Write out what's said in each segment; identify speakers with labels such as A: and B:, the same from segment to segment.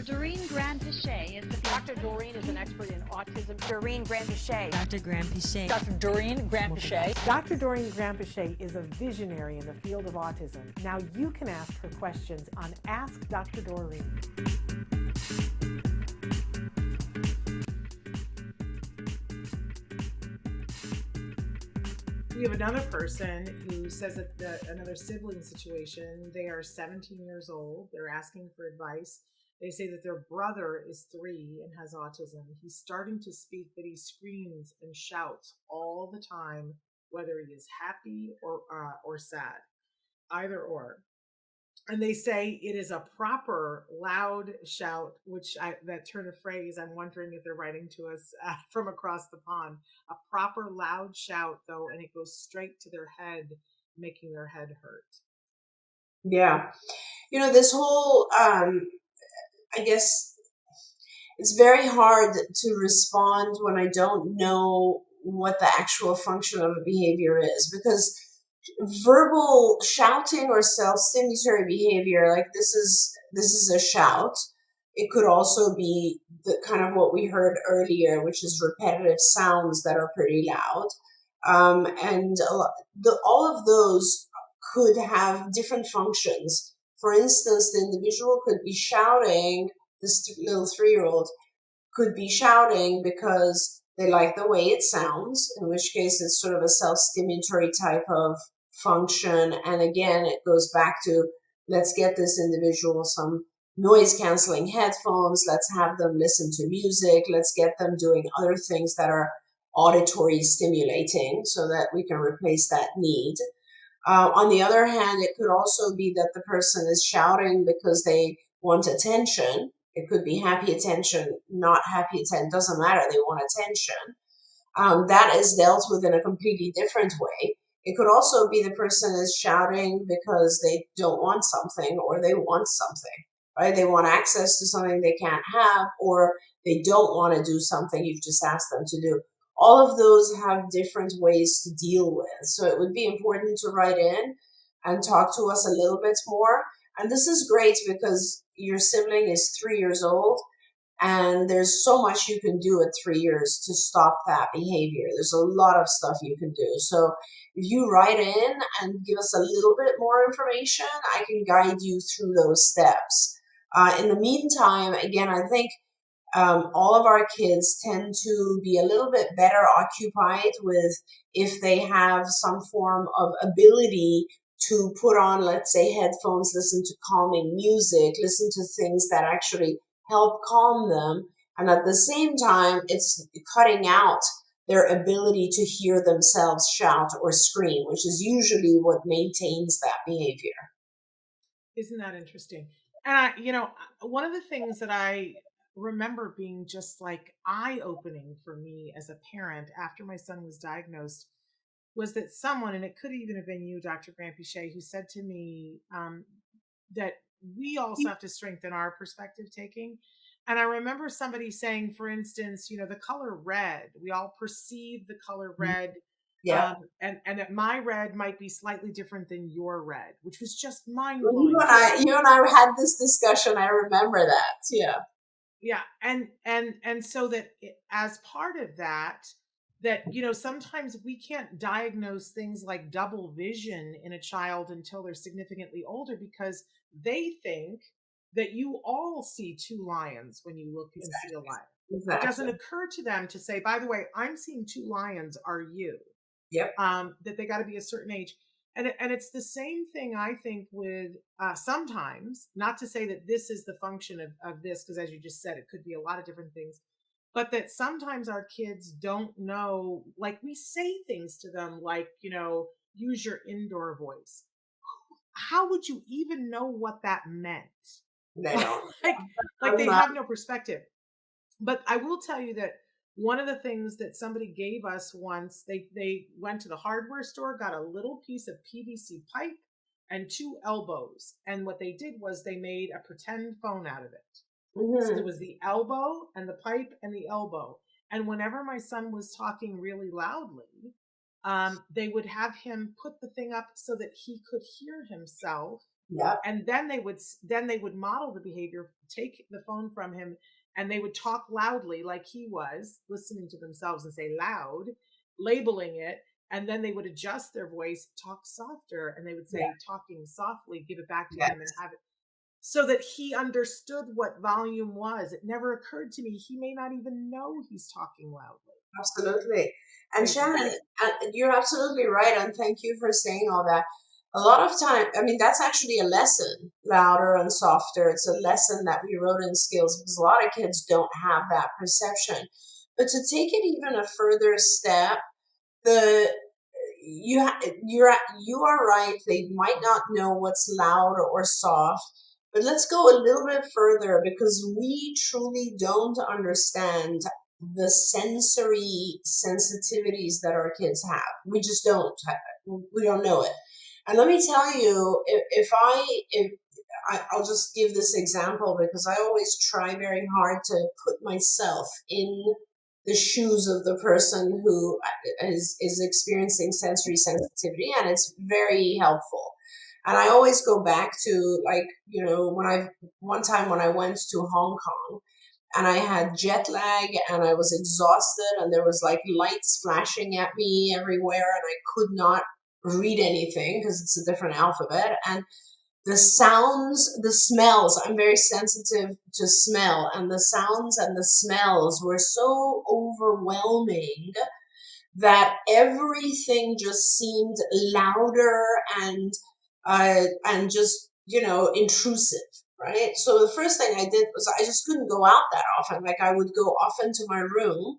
A: Doreen Granpeesheh is the
B: Dr. Doreen is an expert in autism. Doreen Granpeesheh.
C: Dr. Granpeesheh.
B: Dr. Doreen Granpeesheh.
D: Dr. Doreen Granpeesheh is a visionary in the field of autism. Now you can ask her questions on Ask Dr. Doreen. We have another person who says that another sibling situation, they are 17 years old. They're asking for advice. They say that their brother is 3 and has autism. He's starting to speak, but he screams and shouts all the time, whether he is happy or sad, either or. And they say it is a proper loud shout, that turn of phrase, I'm wondering if they're writing to us from across the pond. A proper loud shout, though, and it goes straight to their head, making their head hurt.
E: Yeah. This whole, I guess it's very hard to respond when I don't know what the actual function of a behavior is, because verbal shouting or self-stimulatory behavior, like this is a shout. It could also be the kind of what we heard earlier, which is repetitive sounds that are pretty loud. And all of those could have different functions. For instance, the individual could be shouting, this little 3-year-old could be shouting because they like the way it sounds, in which case it's sort of a self-stimulatory type of function. And again, it goes back to, let's get this individual some noise canceling headphones. Let's have them listen to music. Let's get them doing other things that are auditory stimulating so that we can replace that need. On the other hand, it could also be that the person is shouting because they want attention. It could be happy attention, not happy attention, doesn't matter, they want attention. That is dealt with in a completely different way. It could also be the person is shouting because they don't want something, or they want something, right? They want access to something they can't have, or they don't want to do something you've just asked them to do. All of those have different ways to deal with. So it would be important to write in and talk to us a little bit more. And this is great because your sibling is 3 years old, and there's so much you can do at 3 years to stop that behavior. There's a lot of stuff you can do. So if you write in and give us a little bit more information, I can guide you through those steps. In the meantime, again, I think all of our kids tend to be a little bit better occupied with if they have some form of ability to put on, let's say, headphones, listen to calming music, listen to things that actually help calm them. And at the same time, it's cutting out their ability to hear themselves shout or scream, which is usually what maintains that behavior.
D: Isn't that interesting? And one of the things that I remember being just like eye-opening for me as a parent after my son was diagnosed was that someone, and it could even have been you, Dr. Granpeesheh, who said to me that we also have to strengthen our perspective taking. And I remember somebody saying, for instance, the color red, we all perceive the color red.
E: Yeah.
D: And that my red might be slightly different than your red, which was just mind-blowing.
E: You and I had this discussion. I remember that. Yeah.
D: Yeah. And so that as part of that, sometimes we can't diagnose things like double vision in a child until they're significantly older, because they think that you all see 2 lions when you look and see a lion.
E: Exactly.
D: It doesn't occur to them to say, by the way, I'm seeing 2 lions. Are you?
E: Yep.
D: That they got to be a certain age. And it's the same thing, I think, with sometimes, not to say that this is the function of this, because as you just said, it could be a lot of different things, but that sometimes our kids don't know, like we say things to them like, use your indoor voice. How would you even know what that meant?
E: They don't.
D: like they have no perspective. But I will tell you that one of the things that somebody gave us once, they went to the hardware store, got a little piece of PVC pipe and 2 elbows. And what they did was they made a pretend phone out of it. Mm-hmm. So there was the elbow and the pipe and the elbow. And whenever my son was talking really loudly, they would have him put the thing up so that he could hear himself
E: Yeah.
D: And then they would model the behavior, take the phone from him, and they would talk loudly like he was listening to themselves and say loud, labeling it. And then they would adjust their voice, talk softer, and they would say, talking softly, give it back to him and have it, so that he understood what volume was. It never occurred to me. He may not even know he's talking loudly.
E: Absolutely. And Shannon, you're absolutely right. And thank you for saying all that. A lot of time, I mean, that's actually a lesson, louder and softer. It's a lesson that we wrote in skills because a lot of kids don't have that perception. But to take it even a further step, the you are right. They might not know what's loud or soft, but let's go a little bit further because we truly don't understand the sensory sensitivities that our kids have. We just don't. We don't know it. And let me tell you, I'll just give this example because I always try very hard to put myself in the shoes of the person who is experiencing sensory sensitivity, and it's very helpful. And I always go back to, like, one time when I went to Hong Kong and I had jet lag and I was exhausted and there was like lights flashing at me everywhere and I could not read anything because it's a different alphabet. And the sounds, the smells, I'm very sensitive to smell, and the sounds and the smells were so overwhelming that everything just seemed louder and just, intrusive, right? So the first thing I did was I just couldn't go out that often. Like I would go often to my room.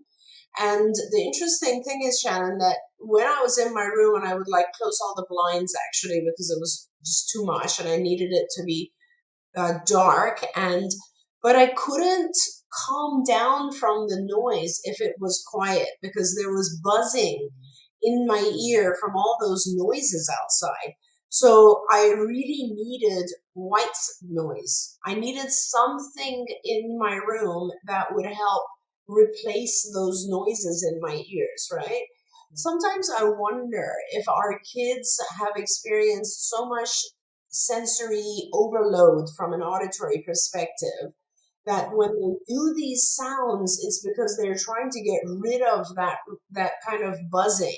E: And the interesting thing is, Shannon, that when I was in my room and I would like close all the blinds actually because it was just too much and I needed it to be dark, but I couldn't calm down from the noise if it was quiet because there was buzzing in my ear from all those noises outside. So I really needed white noise. I needed something in my room that would help replace those noises in my ears, right? Sometimes I wonder if our kids have experienced so much sensory overload from an auditory perspective that when they do these sounds, it's because they're trying to get rid of that kind of buzzing,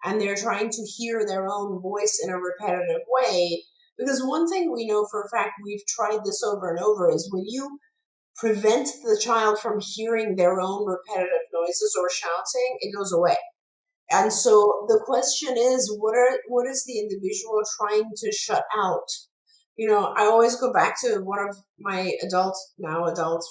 E: and they're trying to hear their own voice in a repetitive way. Because one thing we know for a fact, we've tried this over and over, is when you prevent the child from hearing their own repetitive noises or shouting, it goes away. And so the question is, what is the individual trying to shut out? I always go back to one of my now adult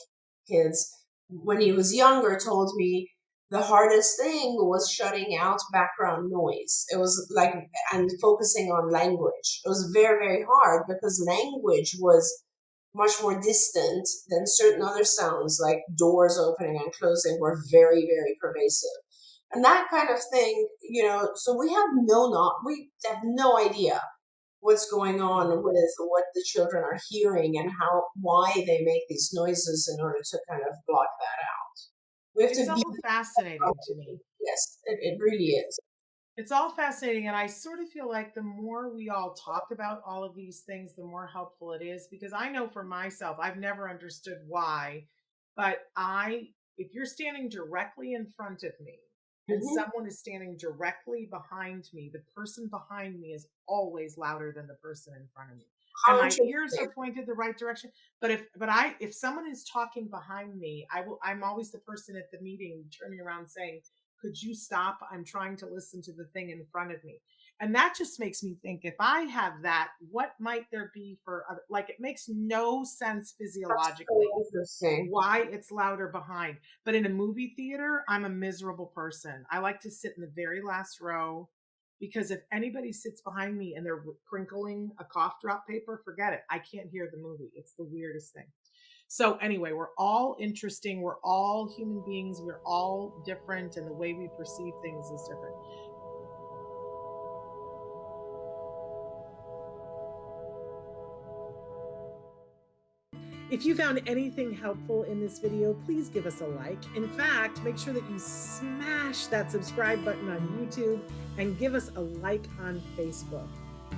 E: kids, when he was younger, told me the hardest thing was shutting out background noise. It was like, and focusing on language. It was very, very hard because language was much more distant than certain other sounds, like doors opening and closing were very, very pervasive. And that kind of thing, so we have no idea what's going on with what the children are hearing and why they make these noises in order to kind of block that out. We have
D: It's
E: to be
D: all fascinating to me.
E: Yes, it really is.
D: It's all fascinating. And I sort of feel like the more we all talk about all of these things, the more helpful it is. Because I know for myself, I've never understood why, but if you're standing directly in front of me and someone is standing directly behind me, the person behind me is always louder than the person in front of me. And my ears are pointed the right direction. But if someone is talking behind me, I'm always the person at the meeting turning around saying, could you stop? I'm trying to listen to the thing in front of me. And that just makes me think, if I have that, what might there be for other, like, it makes no sense physiologically why it's louder behind. But in a movie theater, I'm a miserable person. I like to sit in the very last row, because if anybody sits behind me and they're crinkling a cough drop paper, forget it. I can't hear the movie. It's the weirdest thing. So anyway, we're all interesting. We're all human beings. We're all different, and the way we perceive things is different. If you found anything helpful in this video, please give us a like. In fact, make sure that you smash that subscribe button on YouTube and give us a like on Facebook.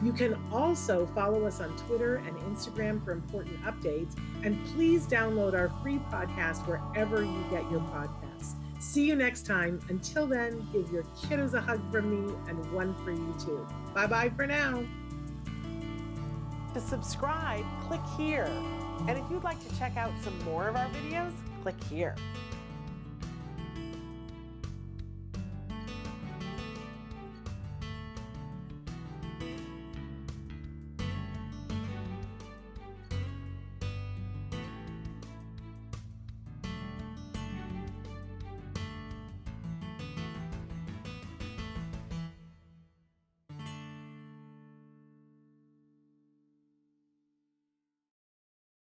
D: You can also follow us on Twitter and Instagram for important updates. And please download our free podcast wherever you get your podcasts. See you next time. Until then, give your kiddos a hug from me and one for you too. Bye-bye for now.
C: To subscribe, click here. And if you'd like to check out some more of our videos, click here.